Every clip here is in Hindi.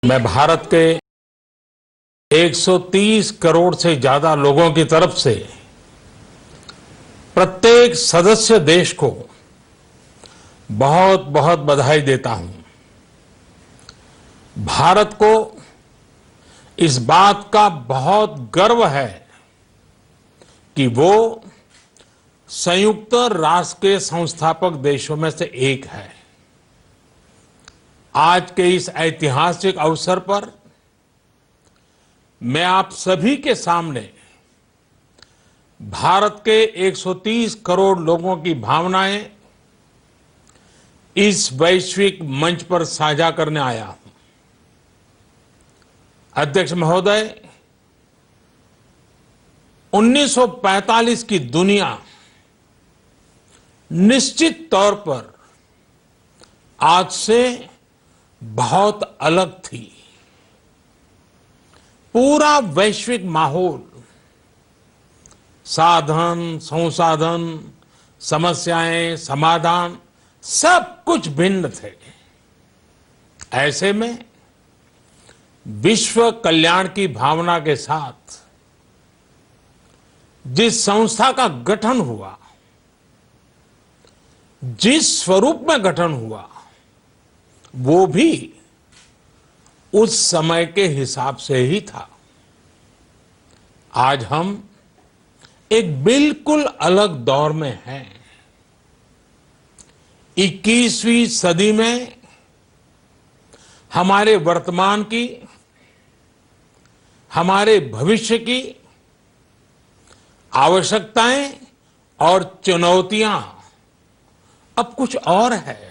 मैं भारत के 130 करोड़ से ज्यादा लोगों की तरफ से प्रत्येक सदस्य देश को बहुत बहुत बधाई देता हूं। भारत को इस बात का बहुत गर्व है कि वो संयुक्त राष्ट्र के संस्थापक देशों में से एक है। आज के इस ऐतिहासिक अवसर पर मैं आप सभी के सामने भारत के 130 करोड़ लोगों की भावनाएं इस वैश्विक मंच पर साझा करने आया हूं। अध्यक्ष महोदय, 1945 की दुनिया निश्चित तौर पर आज से बहुत अलग थी। पूरा वैश्विक माहौल, साधन, संसाधन, समस्याएं, समाधान सब कुछ भिन्न थे। ऐसे में विश्व कल्याण की भावना के साथ जिस संस्था का गठन हुआ, जिस स्वरूप में गठन हुआ, वो भी उस समय के हिसाब से ही था। आज हम एक बिल्कुल अलग दौर में हैं। 21वीं सदी में हमारे वर्तमान की, हमारे भविष्य की आवश्यकताएं और चुनौतियां अब कुछ और है।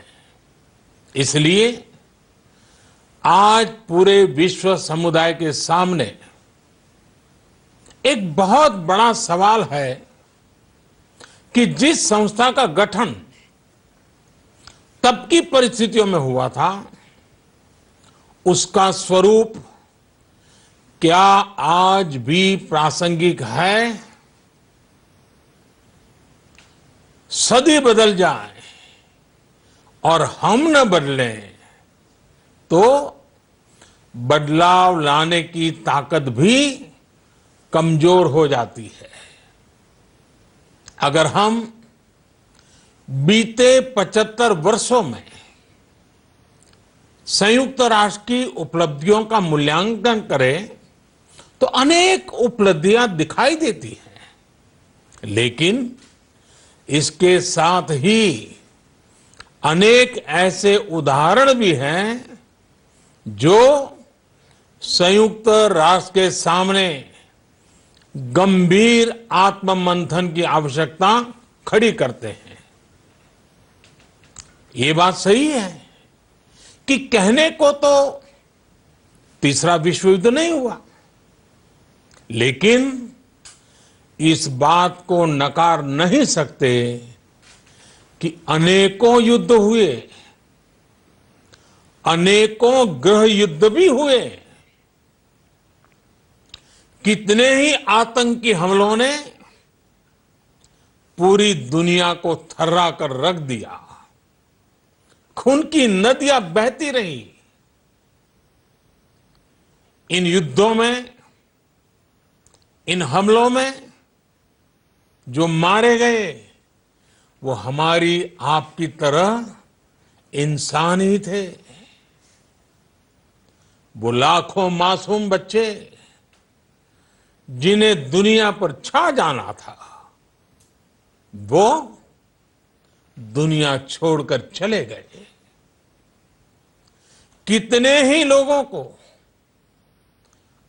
इसलिए आज पूरे विश्व समुदाय के सामने एक बहुत बड़ा सवाल है कि जिस संस्था का गठन तब की परिस्थितियों में हुआ था, उसका स्वरूप क्या आज भी प्रासंगिक है? सदी बदल जाए और हम न बदलें तो बदलाव लाने की ताकत भी कमजोर हो जाती है। अगर हम बीते 75 वर्षों में संयुक्त राष्ट्र की उपलब्धियों का मूल्यांकन करें तो अनेक उपलब्धियां दिखाई देती हैं, लेकिन इसके साथ ही अनेक ऐसे उदाहरण भी हैं जो संयुक्त राष्ट्र के सामने गंभीर आत्ममंथन की आवश्यकता खड़ी करते हैं। ये बात सही है कि कहने को तो तीसरा विश्व युद्ध नहीं हुआ, लेकिन इस बात को नकार नहीं सकते कि अनेकों युद्ध हुए, अनेकों गृह युद्ध भी हुए। कितने ही आतंकी हमलों ने पूरी दुनिया को थर्रा कर रख दिया। खून की नदियां बहती रही। इन युद्धों में, इन हमलों में जो मारे गए वो हमारी आपकी तरह इंसान ही थे। वो लाखों मासूम बच्चे जिन्हें दुनिया पर छा जाना था, वो दुनिया छोड़कर चले गए। कितने ही लोगों को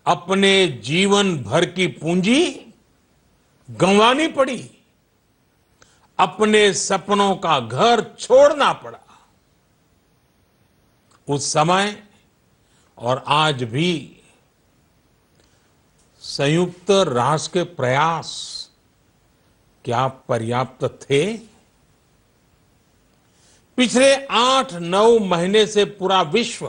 अपने जीवन भर की पूंजी गंवानी पड़ी, अपने सपनों का घर छोड़ना पड़ा। उस समय और आज भी संयुक्त राष्ट्र के प्रयास क्या पर्याप्त थे? पिछले 8-9 महीने से पूरा विश्व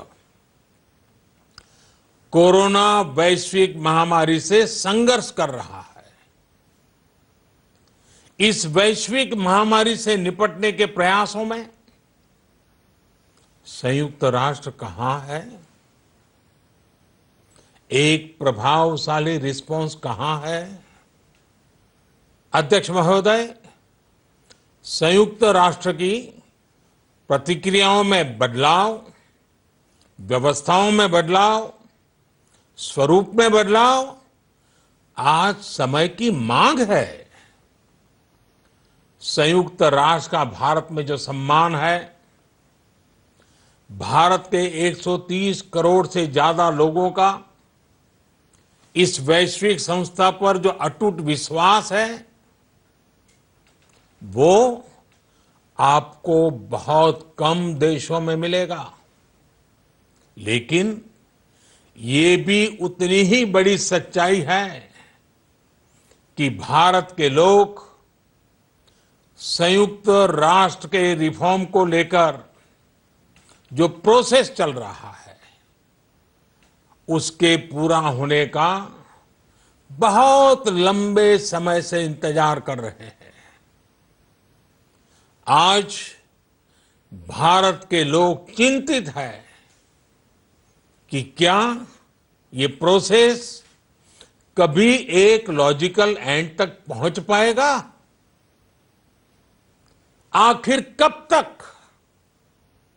कोरोना वैश्विक महामारी से संघर्ष कर रहा है। इस वैश्विक महामारी से निपटने के प्रयासों में संयुक्त राष्ट्र कहां है? एक प्रभावशाली रिस्पांस कहां है? अध्यक्ष महोदय, संयुक्त राष्ट्र की प्रतिक्रियाओं में बदलाव, व्यवस्थाओं में बदलाव, स्वरूप में बदलाव आज समय की मांग है। संयुक्त राष्ट्र का भारत में जो सम्मान है, भारत के 130 करोड़ से ज्यादा लोगों का इस वैश्विक संस्था पर जो अटूट विश्वास है, वो आपको बहुत कम देशों में मिलेगा। लेकिन ये भी उतनी ही बड़ी सच्चाई है कि भारत के लोग संयुक्त राष्ट्र के रिफॉर्म को लेकर जो प्रोसेस चल रहा है, उसके पूरा होने का बहुत लंबे समय से इंतजार कर रहे हैं। आज भारत के लोग चिंतित हैं कि क्या ये प्रोसेस कभी एक लॉजिकल एंड तक पहुंच पाएगा? आखिर कब तक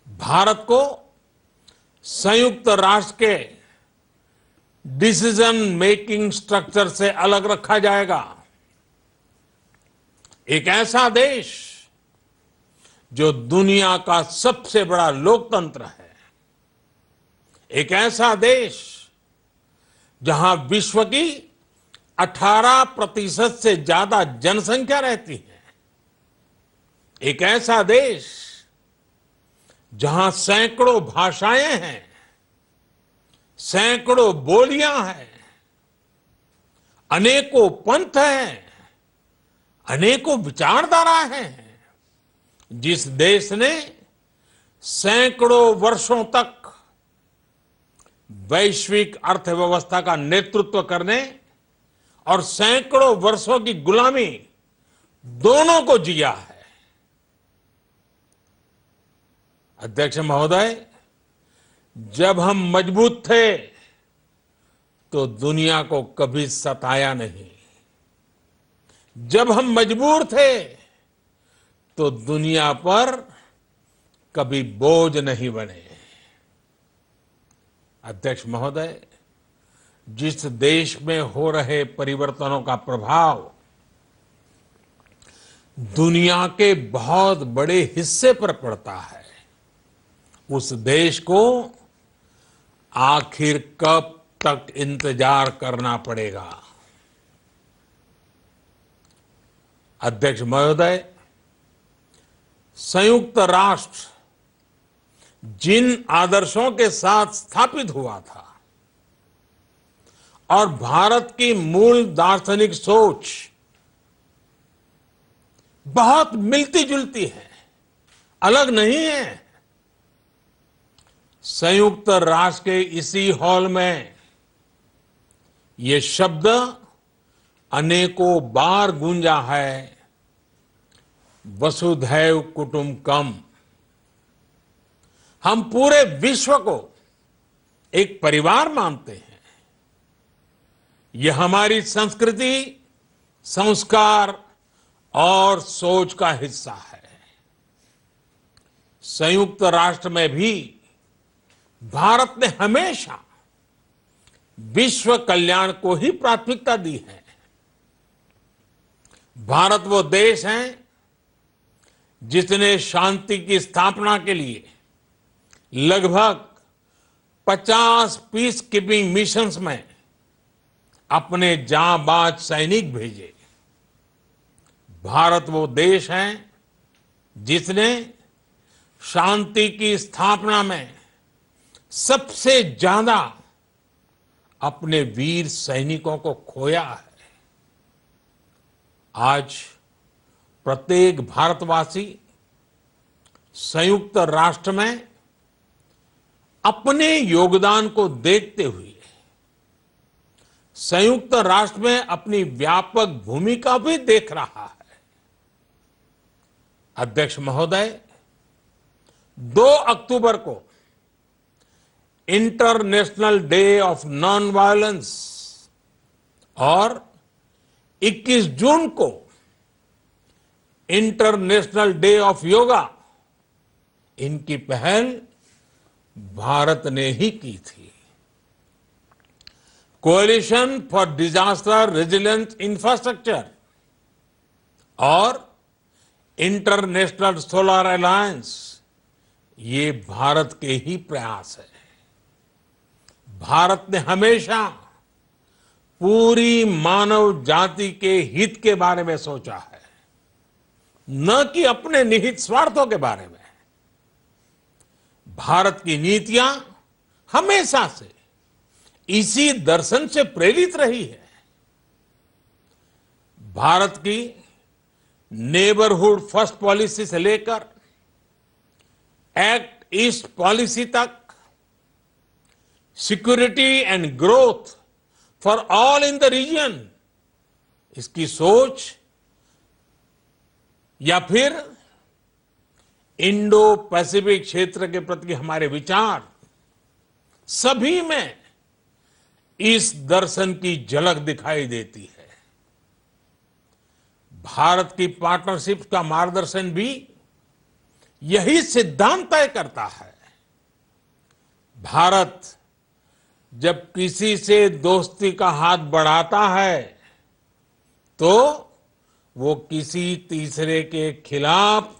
भारत को संयुक्त राष्ट्र के डिसीजन मेकिंग स्ट्रक्चर से अलग रखा जाएगा? एक ऐसा देश जो दुनिया का सबसे बड़ा लोकतंत्र है, एक ऐसा देश जहां विश्व की 18% से ज्यादा जनसंख्या रहती है, एक ऐसा देश जहां सैकड़ों भाषाएं हैं, सैकड़ों बोलियां हैं, अनेकों पंथ हैं, अनेकों विचारधारा हैं, जिस देश ने सैकड़ों वर्षों तक वैश्विक अर्थव्यवस्था का नेतृत्व करने और सैकड़ों वर्षों की गुलामी दोनों को जिया है। अध्यक्ष महोदय, जब हम मजबूत थे तो दुनिया को कभी सताया नहीं। जब हम मजबूर थे तो दुनिया पर कभी बोझ नहीं बने। अध्यक्ष महोदय, जिस देश में हो रहे परिवर्तनों का प्रभाव दुनिया के बहुत बड़े हिस्से पर पड़ता है, उस देश को आखिर कब तक इंतजार करना पड़ेगा? अध्यक्ष महोदय, संयुक्त राष्ट्र जिन आदर्शों के साथ स्थापित हुआ था और भारत की मूल दार्शनिक सोच बहुत मिलती जुलती है, अलग नहीं है। संयुक्त राष्ट्र के इसी हॉल में ये शब्द अनेकों बार गूंजा है, वसुधैव कुटुंबकम। हम पूरे विश्व को एक परिवार मानते हैं। यह हमारी संस्कृति, संस्कार और सोच का हिस्सा है। संयुक्त राष्ट्र में भी भारत ने हमेशा विश्व कल्याण को ही प्राथमिकता दी है। भारत वो देश है जिसने शांति की स्थापना के लिए लगभग 50 पीस कीपिंग मिशंस में अपने जांबाज सैनिक भेजे। भारत वो देश है जिसने शांति की स्थापना में सबसे ज्यादा अपने वीर सैनिकों को खोया है। आज प्रत्येक भारतवासी संयुक्त राष्ट्र में अपने योगदान को देखते हुए संयुक्त राष्ट्र में अपनी व्यापक भूमिका भी देख रहा है। अध्यक्ष महोदय, 2 अक्टूबर को international day of non violence और 21 जून को इंटरनेशनल डे ऑफ योगा, इनकी पहल भारत ने ही की थी। Coalition for disaster resilience infrastructure और इंटरनेशनल सोलर अलायंस, ये भारत के ही प्रयास है। भारत ने हमेशा पूरी मानव जाति के हित के बारे में सोचा है, न कि अपने निहित स्वार्थों के बारे में। भारत की नीतियां हमेशा से इसी दर्शन से प्रेरित रही है। भारत की नेबरहुड फर्स्ट पॉलिसी से लेकर एक्ट ईस्ट पॉलिसी तक, security and growth for all in the region, इसकी सोच या फिर इंडो पैसिफिक क्षेत्र के प्रति हमारे विचार, सभी में इस दर्शन की झलक दिखाई देती है। भारत की पार्टनरशिप का मार्गदर्शन भी यही सिद्धांत तय करता है। भारत जब किसी से दोस्ती का हाथ बढ़ाता है तो वो किसी तीसरे के खिलाफ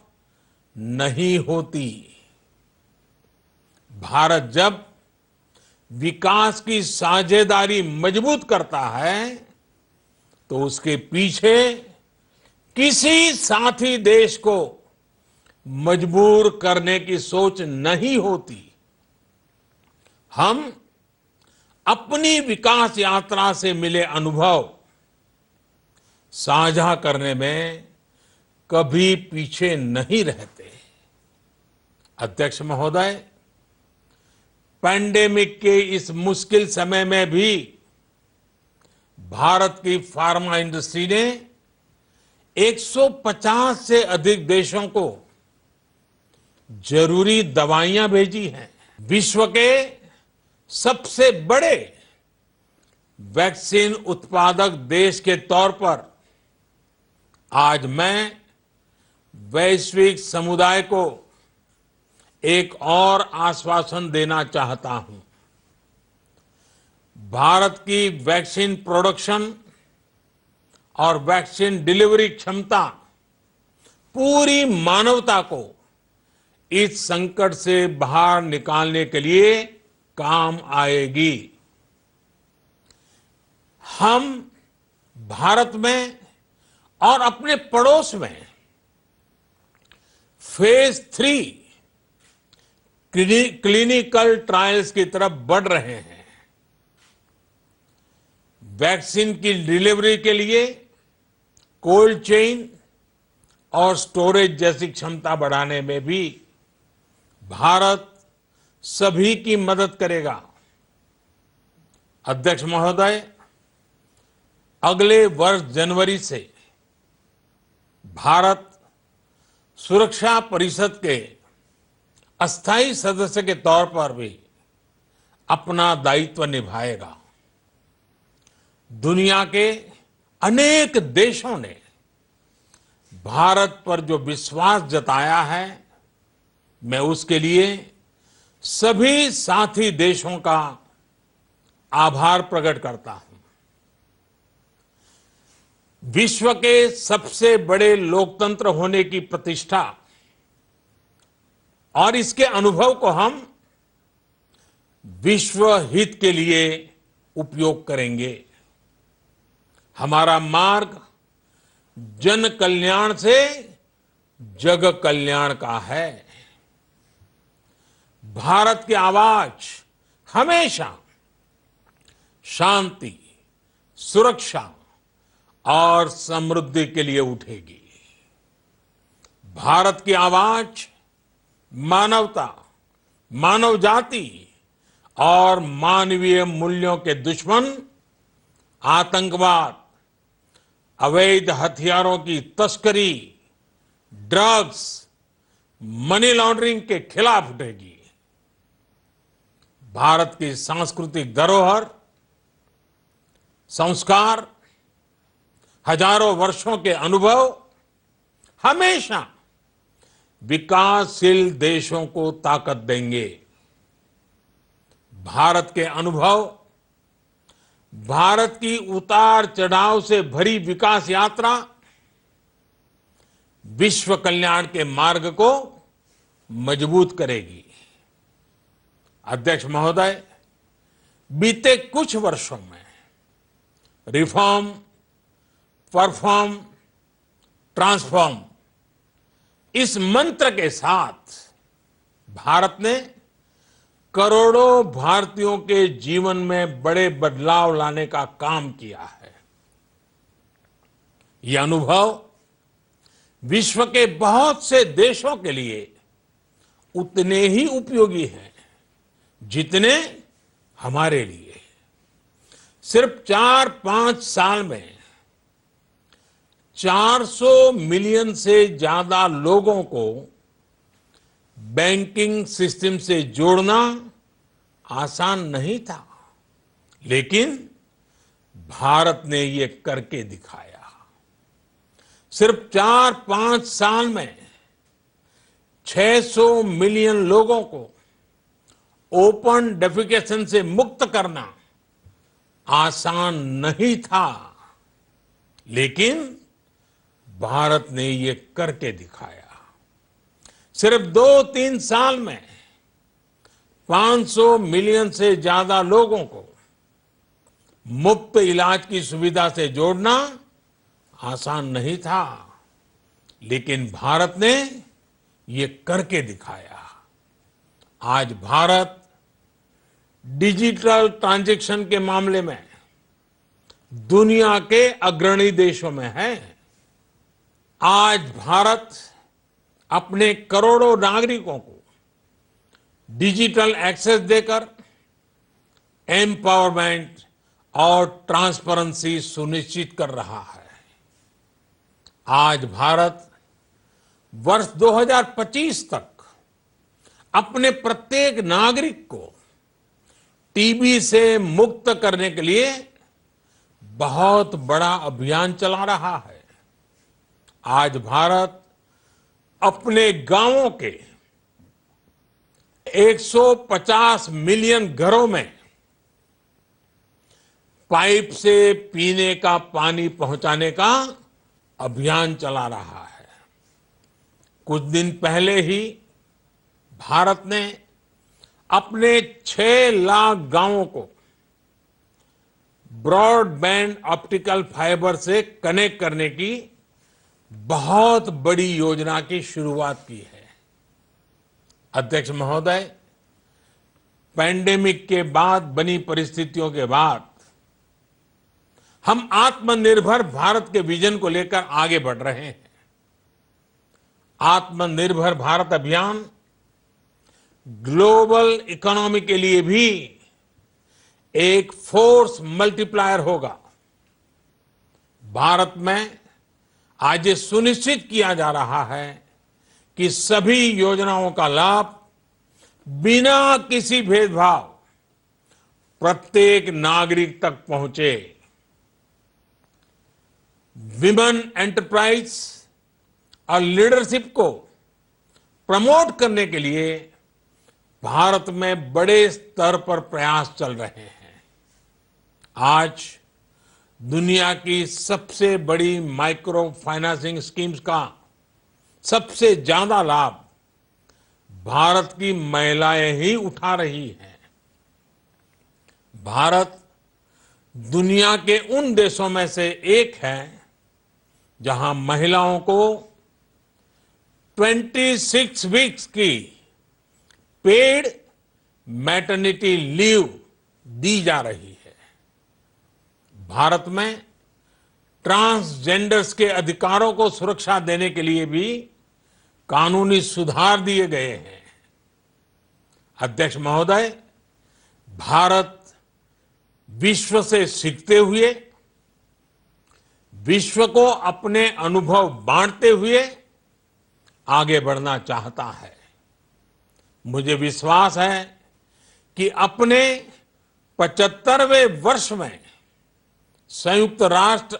नहीं होती। भारत जब विकास की साझेदारी मजबूत करता है तो उसके पीछे किसी साथी देश को मजबूर करने की सोच नहीं होती। हम अपनी विकास यात्रा से मिले अनुभव साझा करने में कभी पीछे नहीं रहते। अध्यक्ष महोदय, पैंडेमिक के इस मुश्किल समय में भी भारत की फार्मा इंडस्ट्री ने 150 से अधिक देशों को जरूरी दवाइयां भेजी हैं। विश्व के सबसे बड़े वैक्सीन उत्पादक देश के तौर पर आज मैं वैश्विक समुदाय को एक और आश्वासन देना चाहता हूं। भारत की वैक्सीन प्रोडक्शन और वैक्सीन डिलीवरी क्षमता पूरी मानवता को इस संकट से बाहर निकालने के लिए काम आएगी। हम भारत में और अपने पड़ोस में फेज 3 क्लिनिकल ट्रायल्स की तरफ बढ़ रहे हैं। वैक्सीन की डिलीवरी के लिए कोल्ड चेन और स्टोरेज जैसी क्षमता बढ़ाने में भी भारत सभी की मदद करेगा। अध्यक्ष महोदय, अगले वर्ष जनवरी से भारत सुरक्षा परिषद के अस्थायी सदस्य के तौर पर भी अपना दायित्व निभाएगा। दुनिया के अनेक देशों ने भारत पर जो विश्वास जताया है, मैं उसके लिए सभी साथी देशों का आभार प्रकट करता हूं। विश्व के सबसे बड़े लोकतंत्र होने की प्रतिष्ठा और इसके अनुभव को हम विश्व हित के लिए उपयोग करेंगे। हमारा मार्ग जन कल्याण से जग कल्याण का है। भारत की आवाज हमेशा शांति, सुरक्षा और समृद्धि के लिए उठेगी। भारत की आवाज मानवता, मानव जाति और मानवीय मूल्यों के दुश्मन आतंकवाद, अवैध हथियारों की तस्करी, ड्रग्स, मनी लॉन्ड्रिंग के खिलाफ उठेगी। भारत की सांस्कृतिक धरोहर, संस्कार, हजारों वर्षों के अनुभव हमेशा विकासशील देशों को ताकत देंगे। भारत के अनुभव, भारत की उतार चढ़ाव से भरी विकास यात्रा विश्व कल्याण के मार्ग को मजबूत करेगी। अध्यक्ष महोदय, बीते कुछ वर्षों में रिफॉर्म, परफॉर्म, ट्रांसफॉर्म इस मंत्र के साथ भारत ने करोड़ों भारतीयों के जीवन में बड़े बदलाव लाने का काम किया है। यह अनुभव विश्व के बहुत से देशों के लिए उतने ही उपयोगी हैं जितने हमारे लिए। सिर्फ 4-5 साल में 400 मिलियन से ज्यादा लोगों को बैंकिंग सिस्टम से जोड़ना आसान नहीं था, लेकिन भारत ने ये करके दिखाया। सिर्फ 4-5 साल में 600 मिलियन लोगों को ओपन डेफिकेशन से मुक्त करना आसान नहीं था, लेकिन भारत ने ये करके दिखाया। सिर्फ 2-3 साल में 500 मिलियन से ज्यादा लोगों को मुफ्त इलाज की सुविधा से जोड़ना आसान नहीं था, लेकिन भारत ने ये करके दिखाया। आज भारत डिजिटल ट्रांजैक्शन के मामले में दुनिया के अग्रणी देशों में है। आज भारत अपने करोड़ों नागरिकों को डिजिटल एक्सेस देकर एम्पावरमेंट और ट्रांसपेरेंसी सुनिश्चित कर रहा है। आज भारत वर्ष 2025 तक अपने प्रत्येक नागरिक को टीबी से मुक्त करने के लिए बहुत बड़ा अभियान चला रहा है। आज भारत अपने गांवों के 150 मिलियन घरों में पाइप से पीने का पानी पहुंचाने का अभियान चला रहा है। कुछ दिन पहले ही भारत ने अपने 6 लाख गांवों को ब्रॉडबैंड ऑप्टिकल फाइबर से कनेक्ट करने की बहुत बड़ी योजना की शुरुआत की है। अध्यक्ष महोदय, पैंडेमिक के बाद बनी परिस्थितियों के बाद हम आत्मनिर्भर भारत के विजन को लेकर आगे बढ़ रहे हैं। आत्मनिर्भर भारत अभियान ग्लोबल इकोनॉमी के लिए भी एक फोर्स मल्टीप्लायर होगा। भारत में आज ये सुनिश्चित किया जा रहा है कि सभी योजनाओं का लाभ बिना किसी भेदभाव प्रत्येक नागरिक तक पहुंचे। विमेन एंटरप्राइज और लीडरशिप को प्रमोट करने के लिए भारत में बड़े स्तर पर प्रयास चल रहे हैं। आज दुनिया की सबसे बड़ी माइक्रो फाइनेंसिंग स्कीम्स का सबसे ज्यादा लाभ भारत की महिलाएं ही उठा रही हैं। भारत दुनिया के उन देशों में से एक है जहां महिलाओं को 26 वीक्स की पेड मैटरनिटी लीव दी जा रही है। भारत में ट्रांसजेंडर्स के अधिकारों को सुरक्षा देने के लिए भी कानूनी सुधार दिए गए हैं। अध्यक्ष महोदय, भारत विश्व से सीखते हुए, विश्व को अपने अनुभव बांटते हुए आगे बढ़ना चाहता है। मुझे विश्वास है कि अपने 75वें वर्ष में संयुक्त राष्ट्र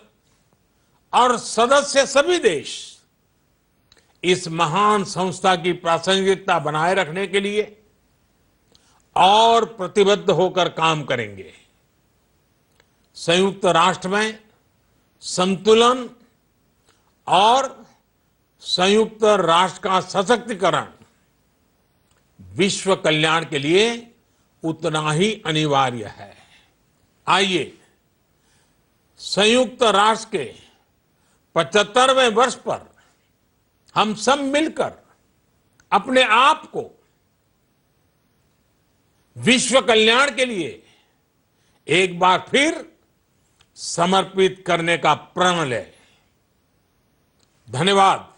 और सदस्य सभी देश इस महान संस्था की प्रासंगिकता बनाए रखने के लिए और प्रतिबद्ध होकर काम करेंगे। संयुक्त राष्ट्र में संतुलन और संयुक्त राष्ट्र का सशक्तिकरण विश्व कल्याण के लिए उतना ही अनिवार्य है। आइए संयुक्त राष्ट्र के 75वें वर्ष पर हम सब मिलकर अपने आप को विश्व कल्याण के लिए एक बार फिर समर्पित करने का प्रण लें। धन्यवाद।